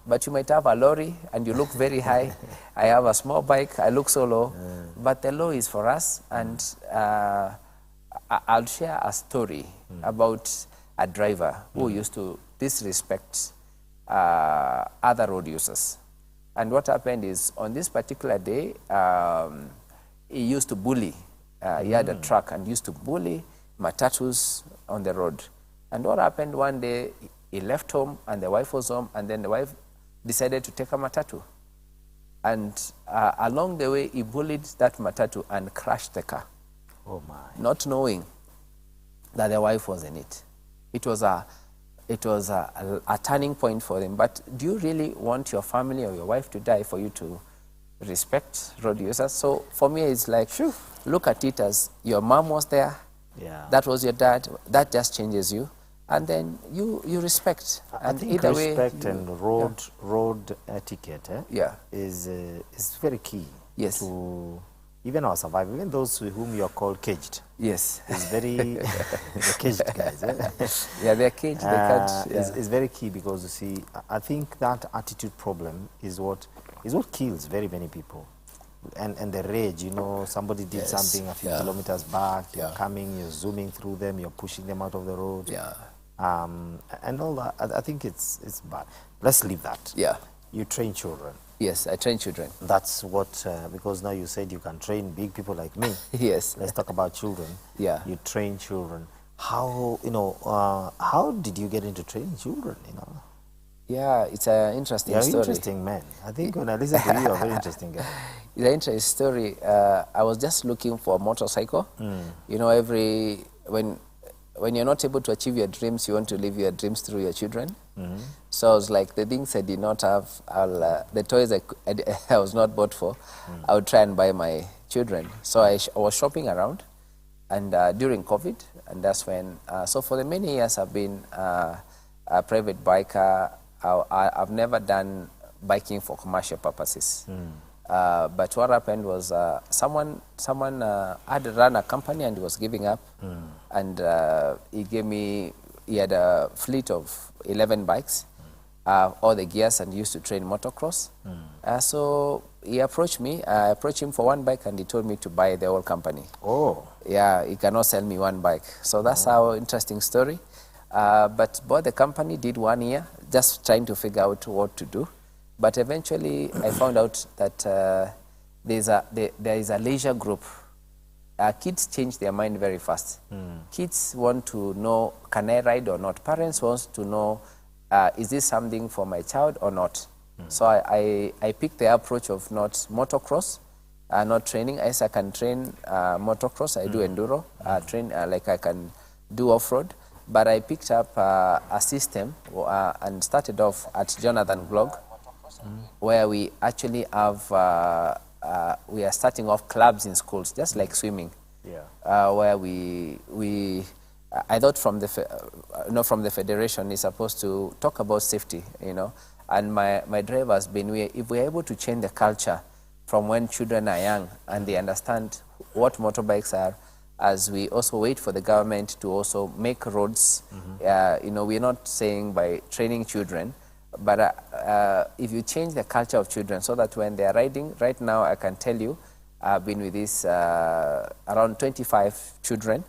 But you might have a lorry and you look very high. I have a small bike, I look so low. But the law is for us. And I'll share a story about a driver who used to disrespect other road users. And what happened is, on this particular day, he used to bully. He had a truck and used to bully matatus on the road. And what happened one day, he left home and the wife was home, and then the wife decided to take a matatu. And along the way, he bullied that matatu and crashed the car. Oh my. Not knowing that the wife was in it. It was a turning point for them. But do you really want your family or your wife to die for you to respect road users? So for me, it's like, phew, look at it as your mom was there, that was your dad, that just changes you. And then you respect. I And think either respect way, and road etiquette is very key Yes. to even our survival, even those with whom you are called caged. Yes. It's very, the caged guys. Yeah, they're caged, they can't. It's very key because, you see, I think that attitude problem is what kills very many people. And the rage, you know, somebody did something a few kilometers back, you're coming, you're zooming through them, you're pushing them out of the road. And all that, I think it's bad. Let's leave that. Yeah. You train children. Yes, I train children. That's what, because now you said you can train big people like me. Yes. Let's talk about children. Yeah. You train children. How, you know, how did you get into training children, you know? Yeah, it's an interesting You're story. an interesting man. I think when I listen to you, you're a very interesting guy. It's an interesting story. I was just looking for a motorcycle. You know, when you're not able to achieve your dreams, you want to live your dreams through your children. So I was like, the things I did not have, the toys I was not bought for, I would try and buy my children. So I was shopping around, and during COVID, and that's when, so for the many years I've been a private biker. I've never done biking for commercial purposes. But what happened was someone had run a company and he was giving up. And he had a fleet of 11 bikes, all the gears, and used to train motocross. So he approached me. I approached him for one bike and he told me to buy the whole company. Oh. Yeah, he cannot sell me one bike. So that's our interesting story. But bought the company, did 1 year, just trying to figure out what to do. But eventually I found out that there is a leisure group. Kids change their mind very fast. Kids want to know, can I ride or not? Parents want to know, is this something for my child or not? So I picked the approach of not motocross, not training. I can train motocross, I do enduro, train like I can do off-road. But I picked up a system and started off at Jonathan Vlog, where we actually have, we are starting off clubs in schools, just like swimming. Where I thought from the federation is supposed to talk about safety, you know. And my drive has been, if we're able to change the culture from when children are young and they understand what motorbikes are, as we also wait for the government to also make roads. You know, we're not saying by training children, but if you change the culture of children so that when they're riding, right now I can tell you, I've been with this around 25 children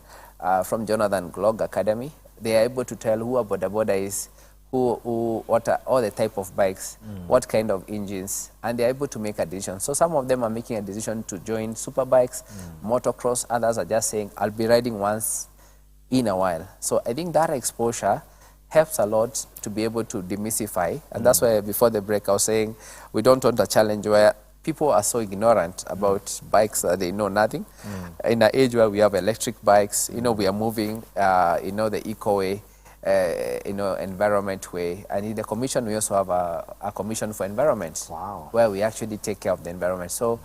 from Jonathan Glog Academy. They are able to tell who a boda boda is, what are all the type of bikes, what kind of engines, and they're able to make a decision. So some of them are making a decision to join super bikes, motocross. Others are just saying, I'll be riding once in a while. So I think that exposure helps a lot to be able to demystify. And that's why before the break I was saying, we don't want a challenge where people are so ignorant about bikes that they know nothing. In an age where we have electric bikes, you know, we are moving, you know, the eco way, you know, environment way. And in the commission, we also have a commission for environment, where we actually take care of the environment. So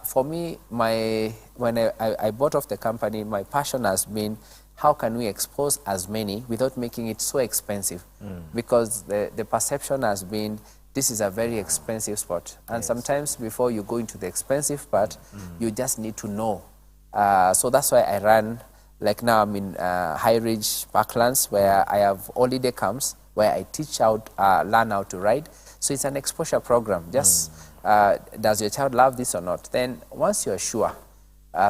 for me, when I bought off the company, my passion has been, how can we expose as many without making it so expensive? Because the perception has been, this is a very expensive sport. And sometimes before you go into the expensive part, you just need to know. So that's why I run. Like now I'm in High Ridge Parklands, where I have holiday camps, where I teach out, learn how to ride. So it's an exposure program. Just, does your child love this or not? Then once you're sure,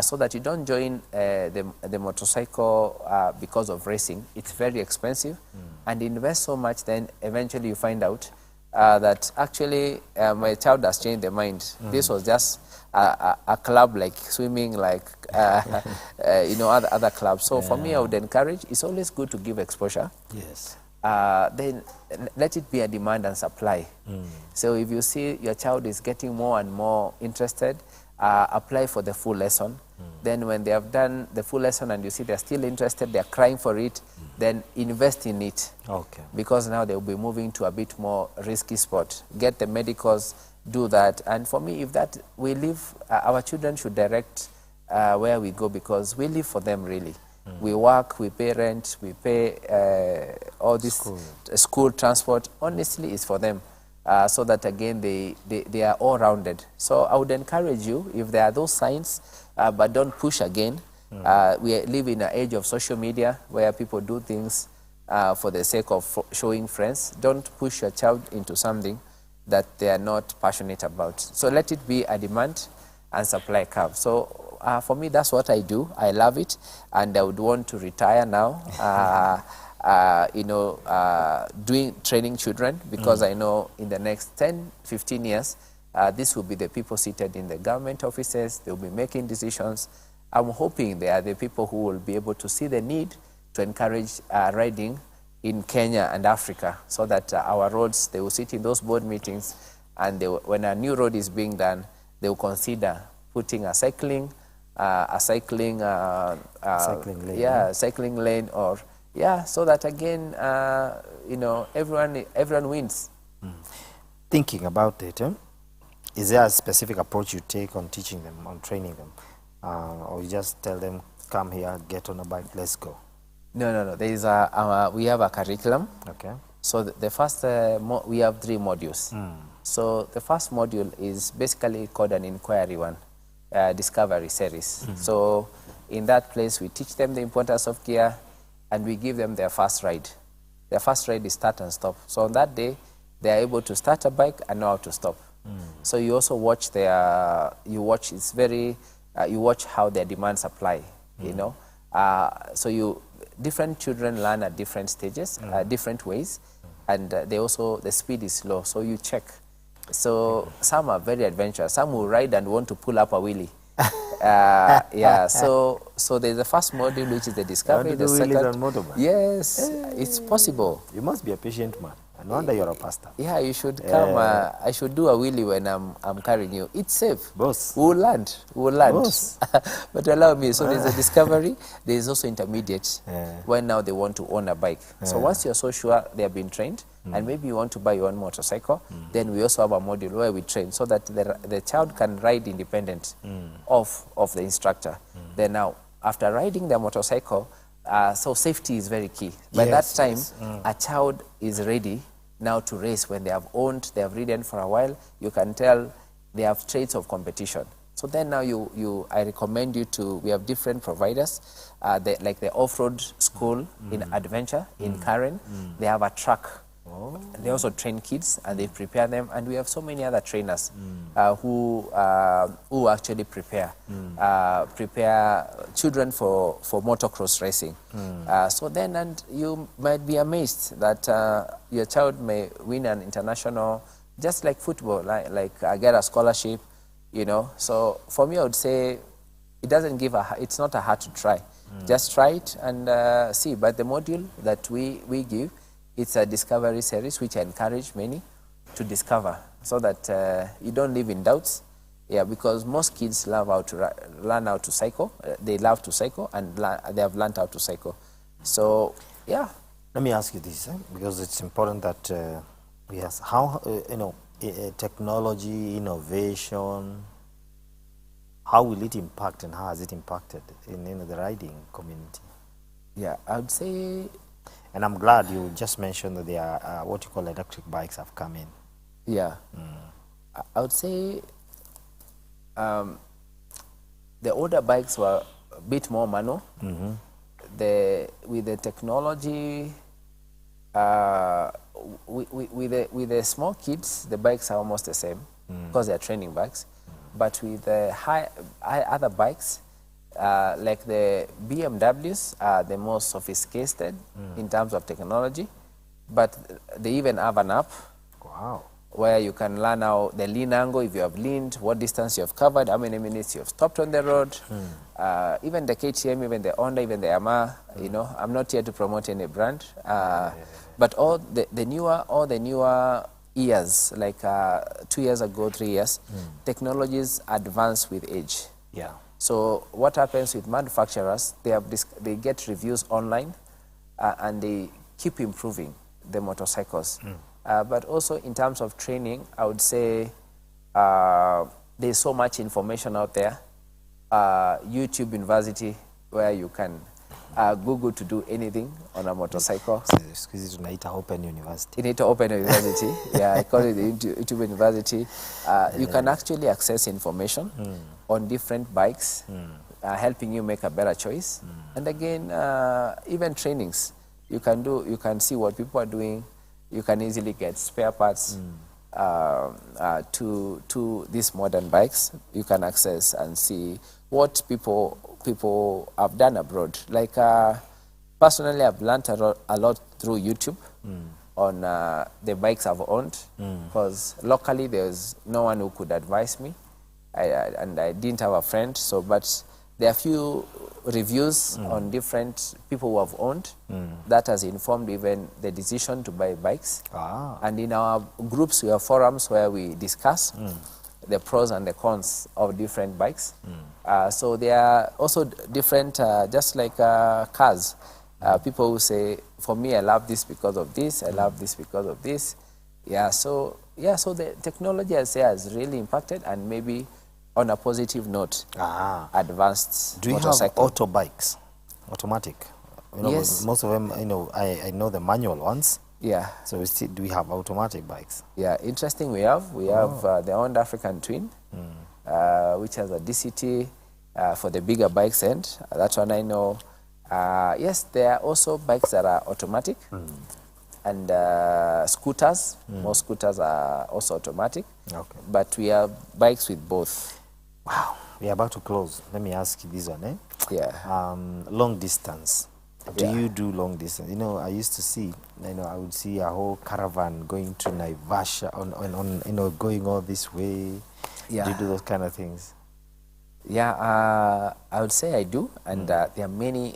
so that you don't join the motorcycle because of racing, it's very expensive. And invest so much, then eventually you find out that actually my child has changed their mind. This was just a club like swimming, like other clubs. So for me, I would encourage, it's always good to give exposure. Yes. Then let it be a demand and supply. So if you see your child is getting more and more interested, apply for the full lesson. Then when they have done the full lesson and you see they're still interested, they're crying for it, then invest in it. Okay. Because now they'll be moving to a bit more risky spot. Get the medicals, do that. And for me, if that we live, our children should direct where we go, because we live for them really. We work, we pay rent, we pay all this school transport. Honestly, it's for them. So that again, they are all rounded. So I would encourage you, if there are those signs, but don't push again. We live in an age of social media where people do things for the sake of showing friends. Don't push your child into something that they are not passionate about. So let it be a demand and supply curve. So for me, that's what I do. I love it, and I would want to retire now. Doing training children, because I know in the next 10, 15 years, this will be the people seated in the government offices. They'll be making decisions. I'm hoping they are the people who will be able to see the need to encourage riding in Kenya and Africa, so that our roads, they will sit in those board meetings, and when a new road is being done, they will consider putting a cycling lane. Cycling lane, or so that again, everyone wins. Thinking about it, is there a specific approach you take on teaching them, on training them, or you just tell them, come here, get on a bike, let's go? No. There is we have a curriculum. Okay. So the first, we have 3 modules. So the first module is basically called an inquiry one, discovery series. So in that place, we teach them the importance of gear, and we give them their first ride. Their first ride is start and stop. So on that day, they are able to start a bike and know how to stop. So you also watch you watch how their demand supply, So different children learn at different stages, different ways, and the speed is slow, so you check. So some are very adventurous. Some will ride and want to pull up a wheelie. So there's the first module, which is the discovery. The second, yes, it's possible. You must be a patient man. No wonder you're a pastor. Yeah, you should come. I should do a wheelie when I'm carrying you. It's safe. Boss. We'll land. Boss. But allow me. So there's a discovery. There's also intermediate, when now they want to own a bike. So once you're so sure they have been trained, and maybe you want to buy your own motorcycle, then we also have a module where we train so that the child can ride independent of the instructor. Then now, after riding the motorcycle, so safety is very key. By that time, a child is ready now to race. When they have owned, they have ridden for a while, you can tell they have traits of competition. So then now I recommend you we have different providers, like the off-road school in Adventure, in Karen. They have a truck. They also train kids, and they prepare them, and we have so many other trainers who actually prepare children for motocross racing. So then, and you might be amazed that your child may win an international, just like football, like get a scholarship, So for me, I would say it's not a hard to try. Just try it and see. But the module that we give, it's a discovery series, which I encourage many to discover, so that you don't live in doubts. Yeah, because most kids learn how to cycle. They love to cycle, and they have learned how to cycle. So, yeah. Let me ask you this, because it's important that how technology, innovation, how will it impact, and how has it impacted in the riding community? Yeah, I would say. And I'm glad you just mentioned that there are what you call electric bikes have come in. Yeah. I would say the older bikes were a bit more manual. With the technology, with the small kids, the bikes are almost the same, because they're training bikes. But with the other bikes, like the BMWs are the most sophisticated in terms of technology, but they even have an app Wow. where you can learn how the lean angle, if you have leaned, what distance you have covered, how many minutes you have stopped on the road, even the KTM, even the Honda, even the Yamaha, you know, I'm not here to promote any brand, but all the newer years, like 2 years ago, 3 years, technologies advance with age. Yeah. So what happens with manufacturers, they get reviews online and they keep improving the motorcycles. But also in terms of training, I would say there's so much information out there. YouTube University, where you can Google to do anything on a motorcycle. Excuse me, tunaita Open University. You need to open a university. Yeah, I call it the YouTube University. You can actually access information on different bikes, helping you make a better choice. And again, even trainings, you can see what people are doing. You can easily get spare parts to these modern bikes. You can access and see what people have done abroad. Like personally, I've learned a lot through YouTube on the bikes I've owned, because locally there's no one who could advise me, and I didn't have a friend. So, but there are few reviews on different people who have owned that has informed even the decision to buy bikes. And in our groups, we have forums where we discuss the pros and the cons of different bikes. So there are also different, just like cars. People who say, for me, I love this because of this, I love this because of this. So the technology, I say, has really impacted, and maybe on a positive note, advanced Do you motorcycle. have auto bikes, automatic? You know, Yes. most of them, you know, I know the manual ones. Yeah. So do we have automatic bikes? Yeah, interesting. We have the Honda African Twin, which has a DCT for the bigger bikes end. That one I know. Yes, there are also bikes that are automatic, and scooters. Most scooters are also automatic. Okay. But we have bikes with both. Wow. We are about to close. Let me ask you this one, Yeah. long distance. Do Yeah. you do long distance? You know, I used to see, you know, I would see a whole caravan going to Naivasha on you know, going all this way. Yeah. Do you do those kind of things? Yeah, I would say I do, and there are many.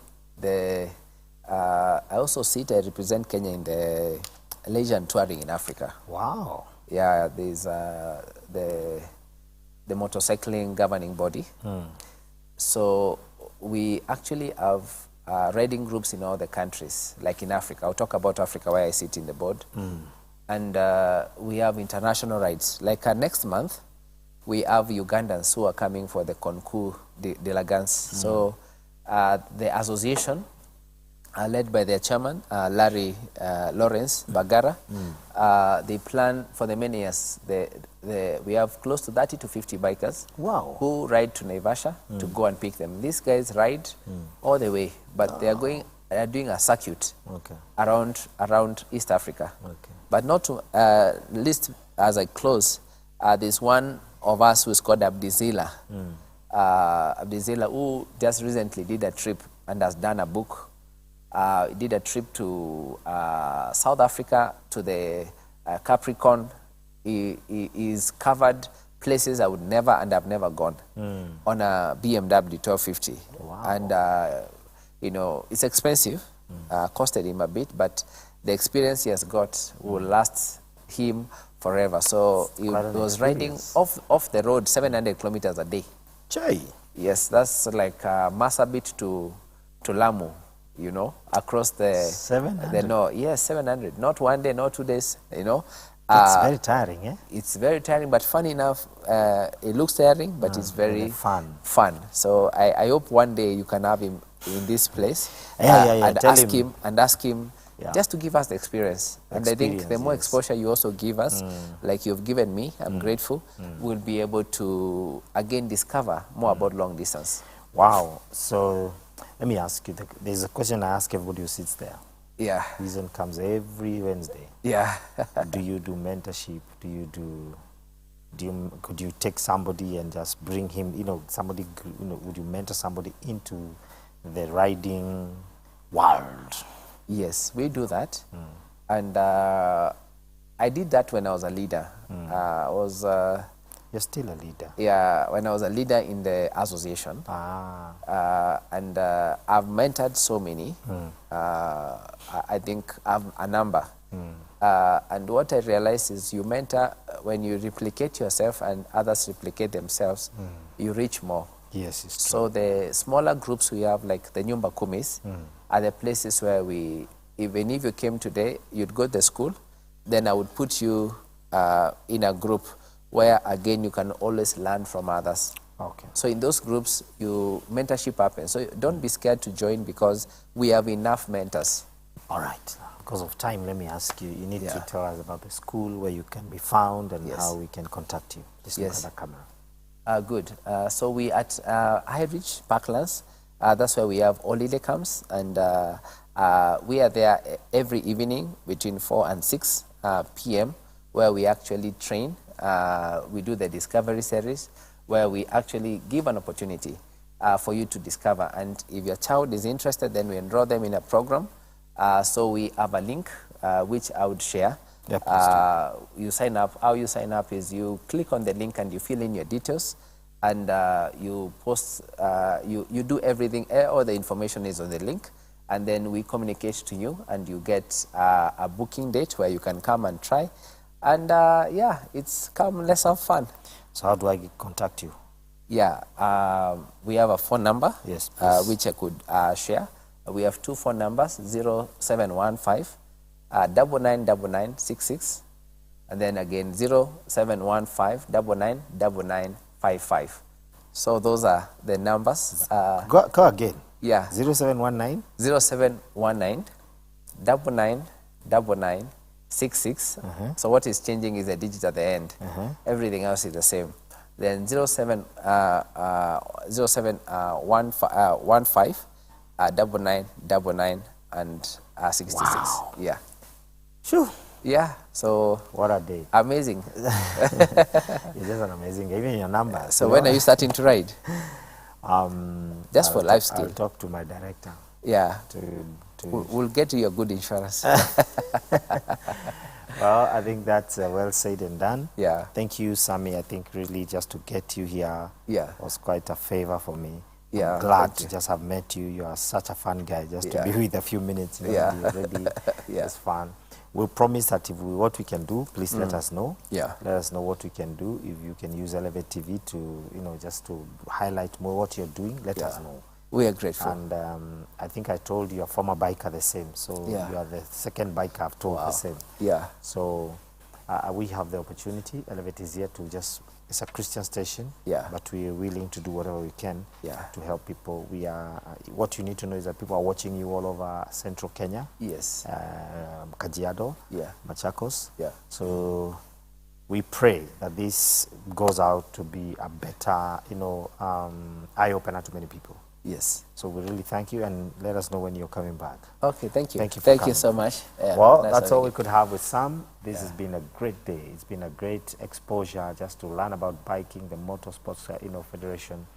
I also I represent Kenya in the leisure and touring in Africa. Wow. Yeah, there's the motorcycling governing body. So we actually have riding groups in all the countries, like in Africa. I'll talk about Africa, where I sit in the board. And we have international rides. Like next month, we have Ugandans who are coming for the Concours de Lagans. So the association, led by their chairman, Larry Lawrence Bagara, they plan for the many years. We have close to 30 to 50 bikers who ride to Naivasha to go and pick them. These guys ride all the way, but they are doing a circuit around East Africa. But not to least, as I close, there's one of us who's called Abdizila. Abdizila, who just recently did a trip and has done a book. He did a trip to South Africa, to the Capricorn. He's covered places I would never, and I've never gone, on a BMW 1250. And, you know, it's expensive, costed him a bit, but the experience he has got will last him forever. So he was riding off the road 700 kilometers a day. Yes, that's like Marsabit to Lamu, you know, across the 700? Yes, 700. Not 1 day, not 2 days, you know. It's very tiring, eh? It's very tiring, but fun enough. It looks tiring, but it's very fun. So I hope one day you can have him in this place and ask him just to give us the experience. And I think the more exposure you also give us, like you've given me, I'm grateful, we'll be able to, again, discover more about long distance. Wow. So let me ask you, there's a question I ask everybody who sits there. Yeah. This one comes every Wednesday. Yeah. Do you do mentorship? Could you take somebody and just bring him, you know, somebody, you know, would you mentor somebody into the riding world? Yes, we do that. And I did that when I was a leader. I was, You're still a leader. yeah, when I was a leader in the association. And I've mentored so many. I think I've a number. And what I realized is you mentor, when you replicate yourself and others replicate themselves, you reach more. Yes, it's true. So the smaller groups we have, like the Nyumba Kumis, are the places where we, even if you came today, you'd go to the school, then I would put you in a group where, again, you can always learn from others. Okay. So in those groups, mentorship happens. So don't be scared to join because we have enough mentors. All right. Because of time, let me ask you, you need Yeah. to tell us about the school, where you can be found, and Yes. how we can contact you. Just look Yes. at the camera. Good. So we at High Ridge Parklands, that's where we have Olile camps, and we are there every evening between 4 and 6 p.m., where we actually train. We do the discovery series, where we actually give an opportunity for you to discover. And if your child is interested, then we enroll them in a program. So we have a link, which I would share. Yeah, please You sign up. How you sign up is you click on the link and you fill in your details, and you post, you do everything, all the information is on the link, and then we communicate to you, and you get a booking date where you can come and try. And yeah, let's have fun. So how do I contact you? Yeah, we have a phone number, Yes, please. which I could share. We have 2 phone numbers, 0715 999966, and then again 0715 999955. So those are the numbers. Go again. Yeah, 0719 0719 999966. So what is changing is the digit at the end. Everything else is the same. Then 0715 9999 and 66. Wow. Yeah. Shoo. Yeah. So What a day. amazing. It's just an amazing game. Even your number. So when are you starting to ride? Just for life I'll skill. talk to my director. Yeah. To We'll get you a good insurance. Well, I think that's well said and done. Yeah. Thank you, Sammy. I think really just to get you here Yeah. was quite a favor for me. Yeah, I'm glad thank to you. just have met you. You are such a fun guy. Just to Yeah. be with a few minutes, Yeah. already Yeah. it's fun. We'll promise that if what we can do, please let us know. Yeah. Let us know what we can do. If you can use Elevate TV to, just to highlight more what you're doing, let us know. We are grateful. And I think I told your former biker the same. So Yeah. you are the second biker I've told the same. Yeah. So we have the opportunity. Elevate is here to it's a Christian station. Yeah. But we are willing to do whatever we can Yeah. to help people. We are. What you need to know is that people are watching you all over central Kenya. Yes. Kajiado. Yeah. Machakos. Yeah. So we pray that this goes out to be a better, eye-opener to many people. Yes. So we really thank you, and let us know when you're coming back. Okay, thank you. Thank you for Thank coming. you so much. Yeah, Well, nice that's all having we you. could have with Sam. This has been a great day. It's been a great exposure just to learn about biking, the Motorsports Federation,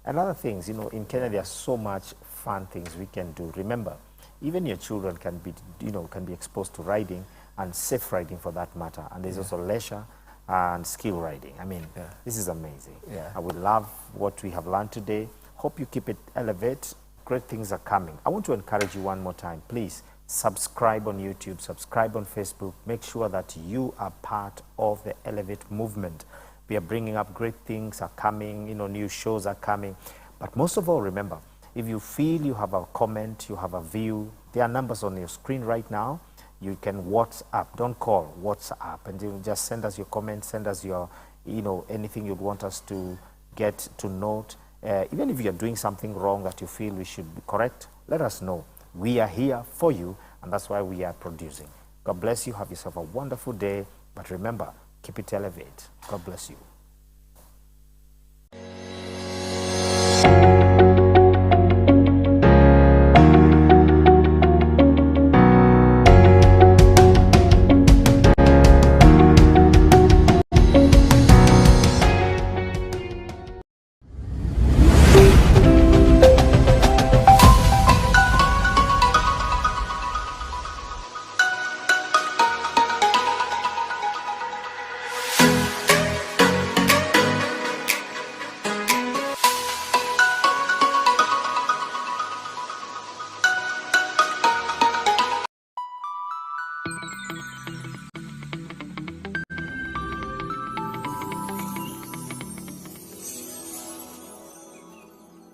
and other things. In Kenya, there's so much fun things we can do. Remember, even your children can be exposed to riding, and safe riding for that matter. And there's also leisure and skill riding. I mean, this is amazing. Yeah. I would love what we have learned today. Hope you keep it elevate. Great things are coming. I want to encourage you one more time. Please subscribe on YouTube, subscribe on Facebook. Make sure that you are part of the Elevate movement. We are bringing up great things are coming, new shows are coming. But most of all, remember, if you feel you have a comment, you have a view, there are numbers on your screen right now. You can WhatsApp, don't call, WhatsApp, and you just send us your comments, send us your, anything you'd want us to get to note. Even if you're doing something wrong that you feel we should correct, let us know. We are here for you, and that's why we are producing. God bless you. Have yourself a wonderful day. But remember, keep it elevate. God bless you.